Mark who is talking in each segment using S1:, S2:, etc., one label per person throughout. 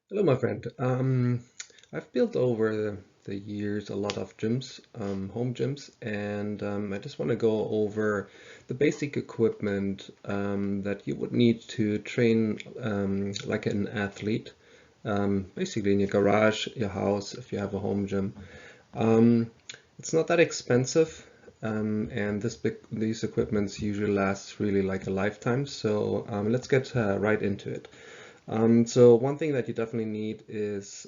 S1: Hello, my friend. I've built over the years a lot of gyms, home gyms, and I just want to go over the basic equipment that you would need to train like an athlete, basically in your garage, your house, if you have a home gym. Um, it's not that expensive, and these equipments usually last really like a lifetime. So let's get right into it. So one thing that you definitely need is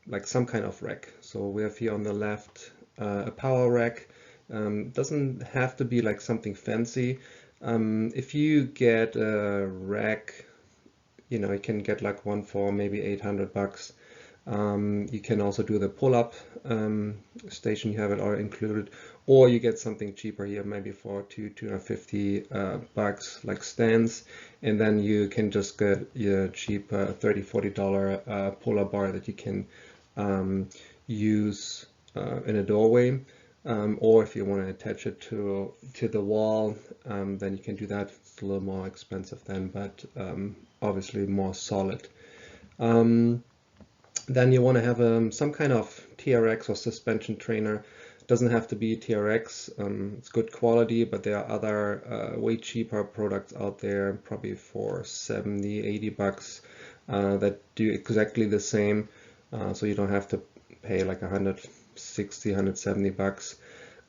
S1: like some kind of rack. So we have here on the left a power rack. Doesn't have to be like something fancy. If you get a rack, you can get like one for maybe 800 bucks. You can also do the pull-up station, you have it all included, or you get something cheaper here, maybe for 250 bucks, like stands, and then you can just get your cheap $30-40 pull-up bar that you can use in a doorway. Or if you want to attach it to the wall, then you can do that. It's a little more expensive then, but obviously more solid. Um, then you want to have some kind of TRX or suspension trainer. It doesn't have to be TRX. It's good quality, but there are other way cheaper products out there, probably for 70, 80 bucks, that do exactly the same. So you don't have to pay like 160, 170 bucks.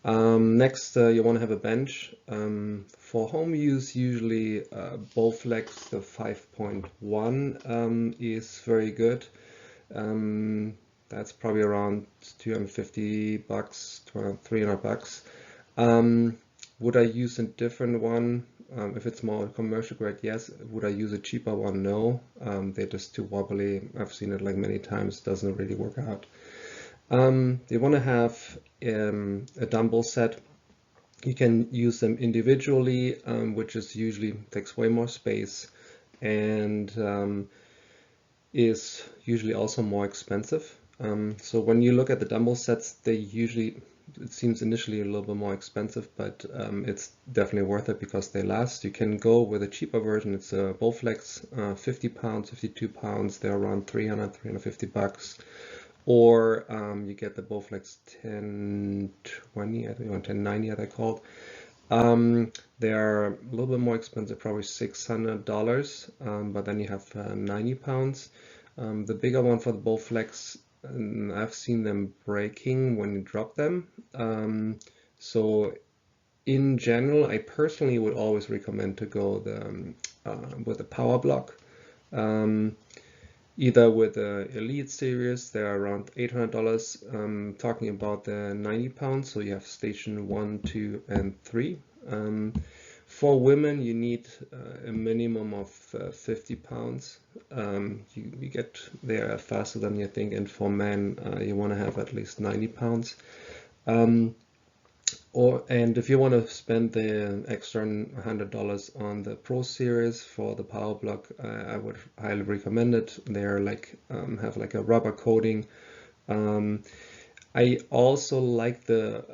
S1: Next, you want to have a bench. For home use, usually Bowflex, the 5.1 is very good. Um, that's probably around 250 bucks, 300 bucks. Would I use a different one? If it's more commercial grade, yes. Would I use a cheaper one? No. They're just too wobbly. I've seen it like many times. Doesn't really work out. You want to have a dumbbell set. You can use them individually, which is usually takes way more space and is usually also more expensive. So when you look at the dumbbell sets, they usually, it seems initially a little bit more expensive, but it's definitely worth it because they last. You can go with a cheaper version. It's a Bowflex, 50 pounds, 52 pounds. They're around 300, 350 bucks. Or you get the Bowflex 1020, I think, or 1090, as they called. They are a little bit more expensive, probably $600, but then you have 90 pounds. The bigger one for the Bowflex, I've seen them breaking when you drop them. So in general, I personally would always recommend to go with the power block. Um, Either with the Elite series, they're around $800. Talking about the 90 pounds, so you have station 1, 2, and 3. For women, you need a minimum of 50 pounds. You get there faster than you think, and for men, you want to have at least 90 pounds. Um, and if you want to spend the extra $100 on the Pro Series for the power block, I would highly recommend it. They're like have like a rubber coating. Um, I also like the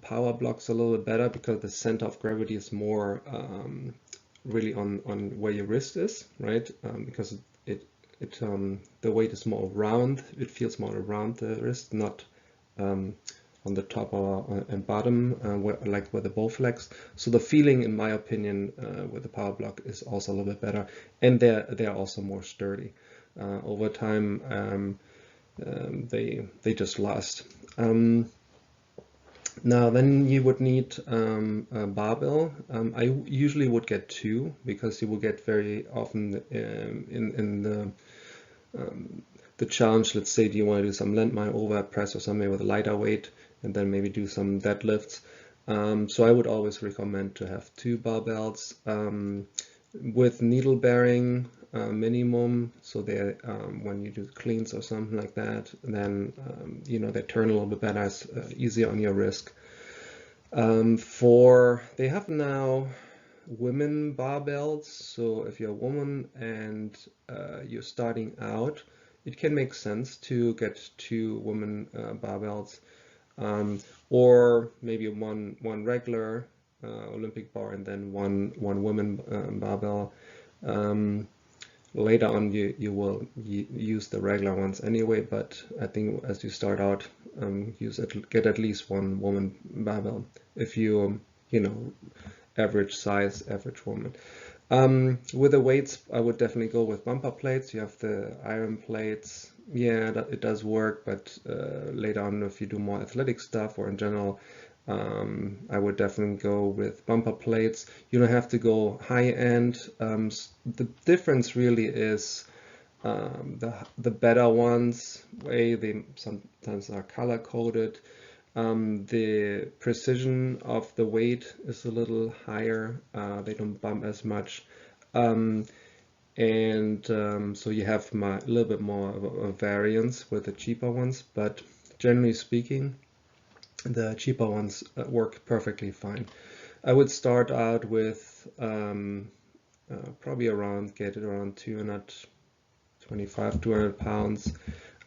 S1: power blocks a little bit better because the center of gravity is more really on where your wrist is, right? Because the weight is more round. It feels more around the wrist, not um, on the top or and bottom, like with the Bowflex. So the feeling, in my opinion, with the power block is also a little bit better, and they're also more sturdy. Over time, they just last. Um, Now, then you would need a barbell. I usually would get two because you will get very often in the challenge. Let's say, do you want to do some landmine overhead press or something with a lighter weight, and then maybe do some deadlifts. So I would always recommend to have two barbells with needle bearing minimum. So they when you do cleans or something like that, then they turn a little bit better, it's easier on your wrist. For they have now women barbells. So if you're a woman and you're starting out, it can make sense to get two women barbells, or maybe one regular Olympic bar and then one women barbell. Um, Later on, you will use the regular ones anyway, but I think as you start out, get at least one woman barbell if you know, average size, average woman. With the weights, I would definitely go with bumper plates. You have the iron plates. Yeah, it does work, but later on, if you do more athletic stuff or in general, I would definitely go with bumper plates. You don't have to go high end. The difference really is the better ones, they sometimes are color coded. The precision of the weight is a little higher. They don't bump as much. Um, so you have a little bit more of a variance with the cheaper ones, but generally speaking, the cheaper ones work perfectly fine. I would start out with probably get it around 225, 200 pounds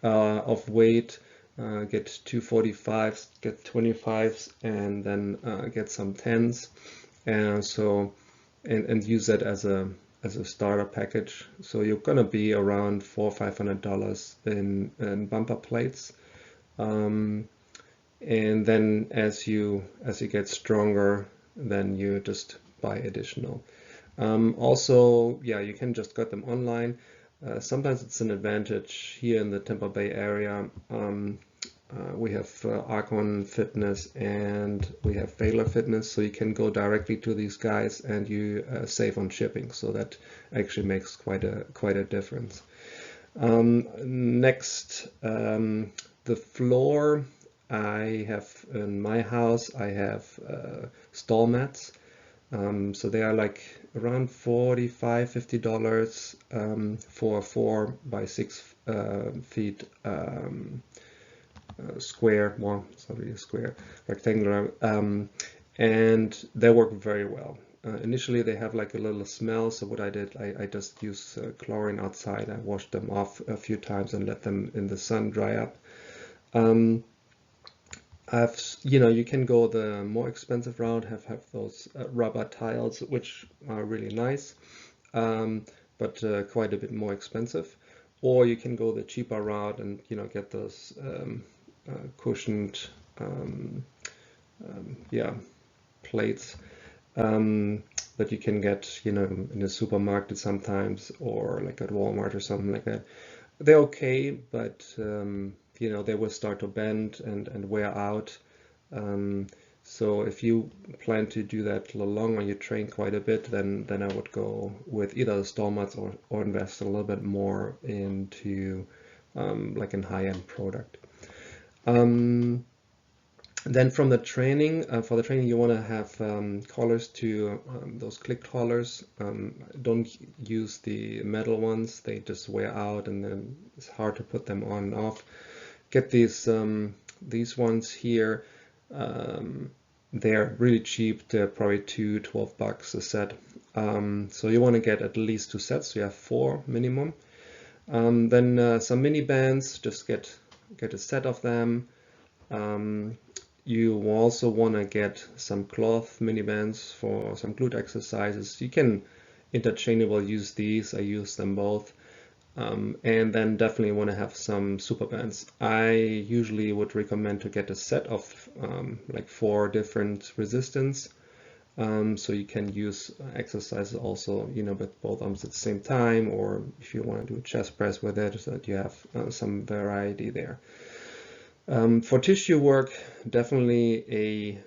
S1: of weight. Get 245s, get 25s, and then get some 10s, and use that as a starter package. So you're gonna be around $400 or $500 in bumper plates, and then as you get stronger, then you just buy additional. Also, yeah, you can just get them online. Sometimes it's an advantage here in the Tampa Bay area. We have Archon Fitness and we have Baylor Fitness, so you can go directly to these guys and you save on shipping. So that actually makes quite a difference. Next, the floor. I have in my house. I have stall mats. So they are like around $45, $50 for a 4 by 6 feet square. Well, it's not really a square, rectangular, and they work very well. Initially, they have like a little smell. So what I did, I just used chlorine outside. I washed them off a few times and let them in the sun dry up. You can go the more expensive route, have those rubber tiles, which are really nice, but quite a bit more expensive. Or you can go the cheaper route and get those cushioned, plates that you can get in the supermarket sometimes, or like at Walmart or something like that. They're okay, but they will start to bend and wear out. So if you plan to do that a little longer, you train quite a bit, then I would go with either the stall mats or invest a little bit more into like a high-end product. Then from the training, for the training, you want to have collars to those click collars. Don't use the metal ones; they just wear out, and then it's hard to put them on and off. Get these ones here. They're really cheap. They're probably $12 a set. So you want to get at least 2 sets. So you have 4 minimum. Then some mini bands. Just get a set of them. You also want to get some cloth mini bands for some glute exercises. You can interchangeable use these. I use them both. And then definitely want to have some super bands. I usually would recommend to get a set of like 4 different resistance. So you can use exercises also, with both arms at the same time, or if you want to do a chest press with it, so that you have some variety there. For tissue work, definitely a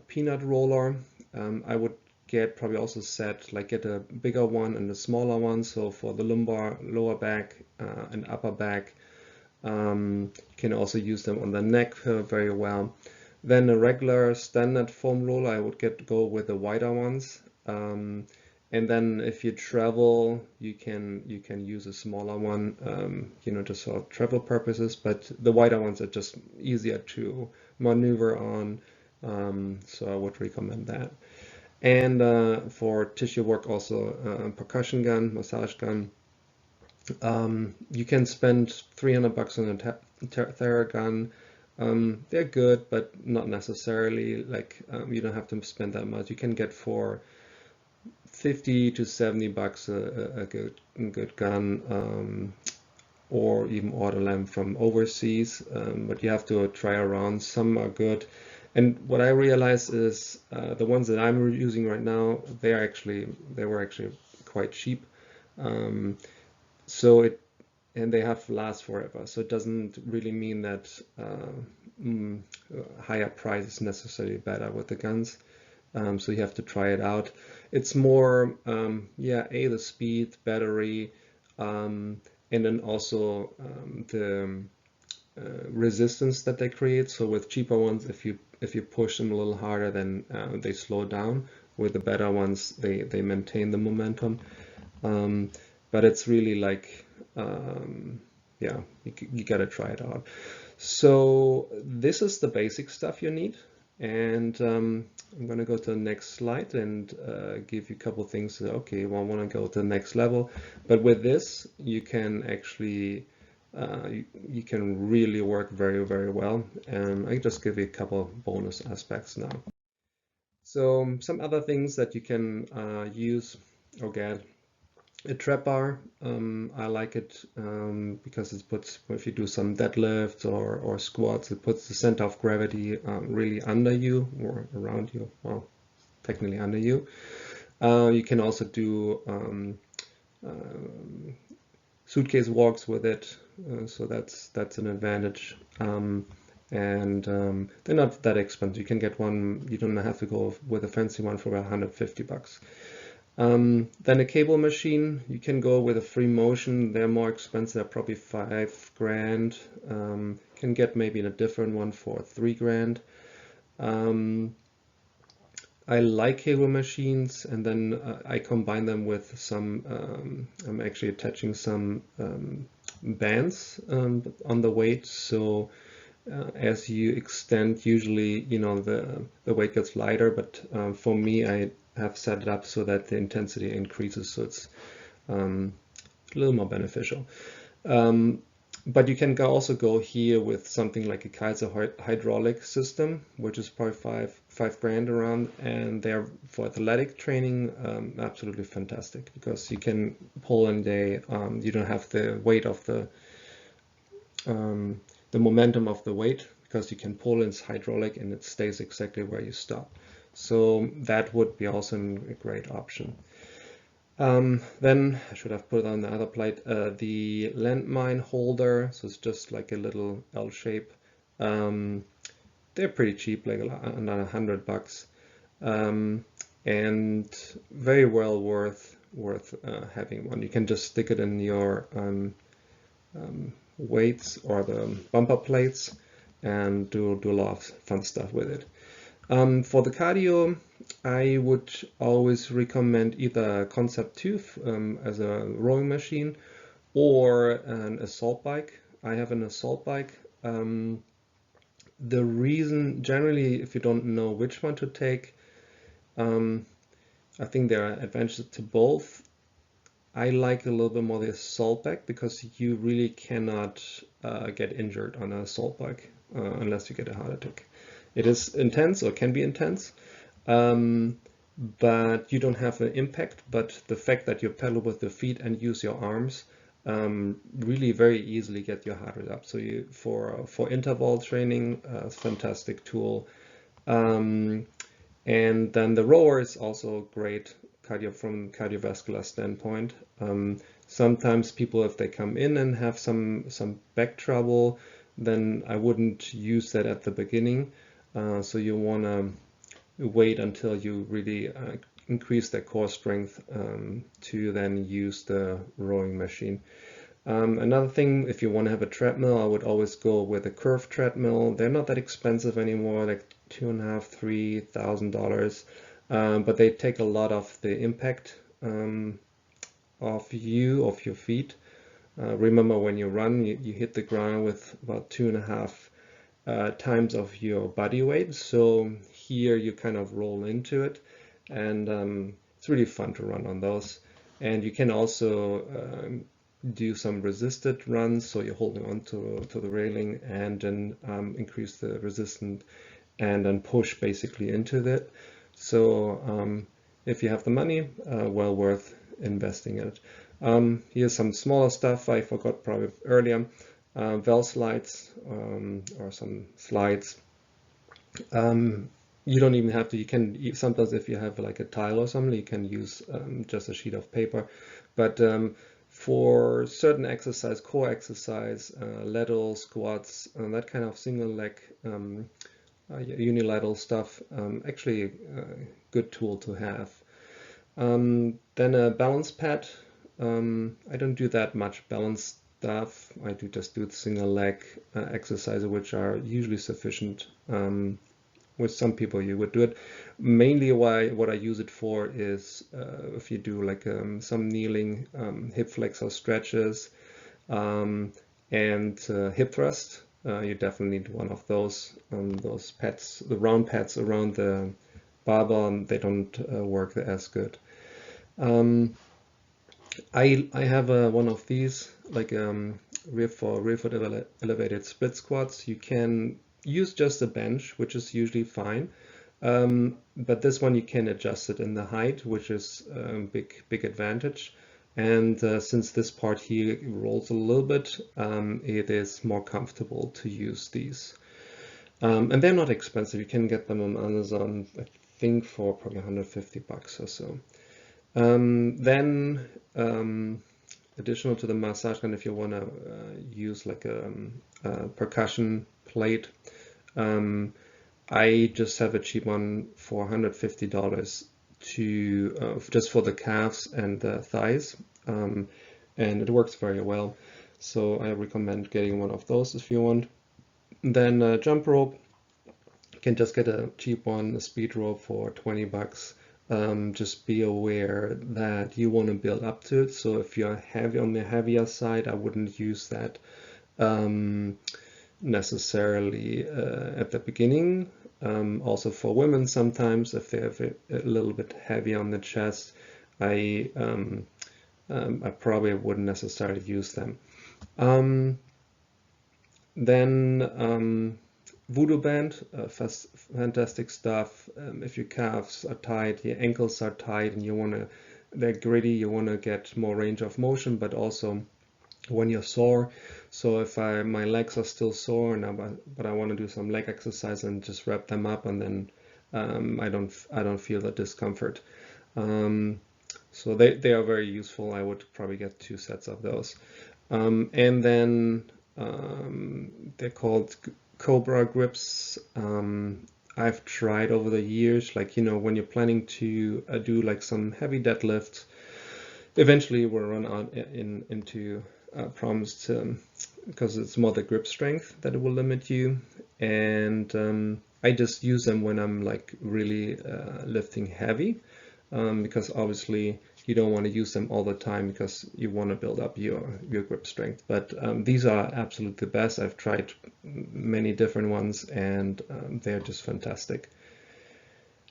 S1: peanut roller. I would probably also get a bigger one and a smaller one. So for the lumbar, lower back, and upper back, you can also use them on the neck very well. Then a regular standard foam roller, I would go with the wider ones. And then if you travel, you can use a smaller one, just for travel purposes. But the wider ones are just easier to maneuver on, so I would recommend that. And for tissue work, also a percussion gun, massage gun. You can spend $300 on a Theragun. They're good, but not necessarily. Like you don't have to spend that much. You can get for $50 to $70 a good gun, or even order them from overseas, but you have to try around. Some are good, and what I realized is the ones that I'm using right now, they were actually quite cheap, so they have to last forever. So it doesn't really mean that higher price is necessarily better with the guns. So you have to try it out. It's more, the speed, battery, and then also the resistance that they create. So with cheaper ones, if you push them a little harder, then they slow down. With the better ones, they maintain the momentum. But it's really like, you gotta try it out. So this is the basic stuff you need. And I'm going to go to the next slide and give you a couple things. Okay, well, I want to go to the next level. But with this, you can actually, you can really work very, very well. And I just give you a couple bonus aspects now. So some other things that you can use or get. A trap bar, I like it because it puts, if you do some deadlifts or squats, it puts the center of gravity really under you or around you, well, technically under you. You can also do suitcase walks with it, so that's an advantage. And they're not that expensive. You can get one, you don't have to go with a fancy one for about $150. Then a cable machine, you can go with a free motion. They're more expensive, they're probably $5 grand. Can get maybe a different one for $3 grand. I like cable machines, and then I combine them with some, I'm actually attaching some bands on the weight. So as you extend, usually, the weight gets lighter, but for me, I have set it up so that the intensity increases, so it's a little more beneficial. But you can also go here with something like a Kaiser hydraulic system, which is probably five grand around, and they're for athletic training absolutely fantastic, because you can pull and you don't have the weight of the momentum of the weight, because you can pull, it's hydraulic and it stays exactly where you stop. So that would be also a great option. Then I should have put on the other plate the landmine holder. So it's just like a little L shape. They're pretty cheap, like under $100, and very well worth having one. You can just stick it in your weights or the bumper plates and do a lot of fun stuff with it. For the cardio, I would always recommend either Concept 2 as a rowing machine or an assault bike. I have an assault bike. The reason, generally, if you don't know which one to take, I think there are advantages to both. I like a little bit more the assault bike because you really cannot get injured on an assault bike unless you get a heart attack. It is intense, or can be intense, but you don't have the impact. But the fact that you pedal with the feet and use your arms really very easily get your heart rate up. So for interval training, it's a fantastic tool. And then the rower is also great from cardiovascular standpoint. Sometimes people, if they come in and have some back trouble, then I wouldn't use that at the beginning. So you want to wait until you really increase their core strength to then use the rowing machine. Another thing, if you want to have a treadmill, I would always go with a curved treadmill. They're not that expensive anymore, like $2,500, $3,000, but they take a lot of the impact of your feet. Remember, when you run, you hit the ground with about 2.5 times of your body weight. So here you kind of roll into it, and it's really fun to run on those. And you can also do some resisted runs, so you're holding on to the railing and then increase the resistance and then push basically into that. So if you have the money, well worth investing in it. Here's some smaller stuff I forgot probably earlier. Well slides, or some slides. You don't even have to, you can, sometimes if you have like a tile or something, you can use just a sheet of paper. But for certain exercise, core exercise, lateral squats, that kind of single leg, unilateral stuff, actually a good tool to have. Then a balance pad. I don't do that much balance stuff. I just do single leg exercises, which are usually sufficient. With some people you would do it. Mainly what I use it for is if you do like some kneeling hip flexor stretches and hip thrust. You definitely need one of those pads, the round pads around the barbell, and they don't work as good. I have one of these, like rear foot elevated split squats. You can use just a bench, which is usually fine. But this one you can adjust it in the height, which is a big advantage. And since this part here rolls a little bit, it is more comfortable to use these. And they're not expensive. You can get them on Amazon, I think, for probably 150 bucks or so. Then additional to the massage gun, if you want to use like a percussion plate, I just have a cheap one for $150 to just for the calves and the thighs, and it works very well. So I recommend getting one of those if you want. Then jump rope, you can just get a cheap one, a speed rope for 20 bucks. Just be aware that you want to build up to it. So if you're heavy on the heavier side, I wouldn't use that necessarily at the beginning. Also for women, sometimes if they're a little bit heavy on the chest, I probably wouldn't necessarily use them. Then voodoo band, fantastic stuff. If your calves are tight, your ankles are tight, and they're gritty, you want to get more range of motion, but also when you're sore. So if my legs are still sore, but I want to do some leg exercise and just wrap them up, and then I don't feel the discomfort. So they are very useful. I would probably get 2 sets of those. And then they're called Cobra grips. I've tried over the years, like, when you're planning to do like some heavy deadlifts, eventually we'll run out into problems because it's more the grip strength that will limit you. And I just use them when I'm like really lifting heavy, because obviously you don't want to use them all the time because you want to build up your grip strength. But these are absolutely the best. I've tried many different ones, and they're just fantastic.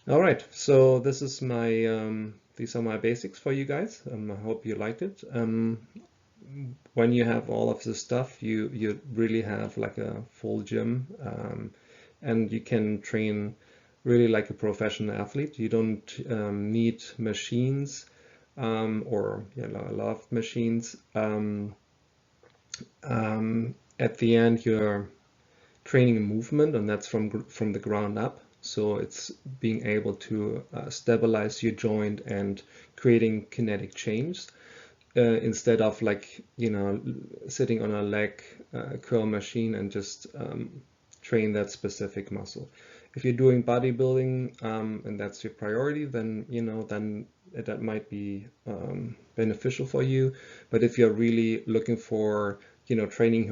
S1: All right, so this is these are my basics for you guys. I hope you liked it. When you have all of this stuff, you really have like a full gym, and you can train really like a professional athlete. You don't need machines, or a lot of machines. At the end, you're training movement, and that's from the ground up. So it's being able to stabilize your joint and creating kinetic change, instead of like, sitting on a leg curl machine and just train that specific muscle. If you're doing bodybuilding, and that's your priority, then then that might be beneficial for you. But if you're really looking for training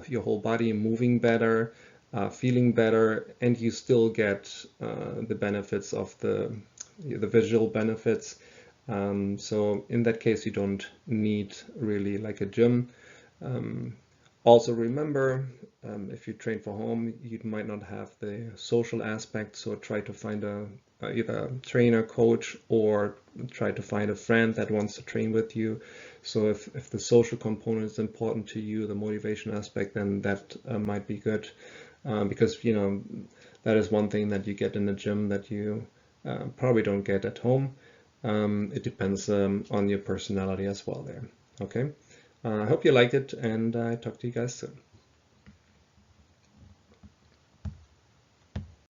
S1: your whole body, moving better, feeling better, and you still get the benefits of the visual benefits, so in that case you don't need really like a gym. Also remember, if you train for home, you might not have the social aspect, so try to find either a trainer, coach, or try to find a friend that wants to train with you. So if the social component is important to you, the motivation aspect, then that might be good, because that is one thing that you get in the gym that you probably don't get at home. It depends on your personality as well there. Okay, I hope you liked it, and I talk to you guys soon.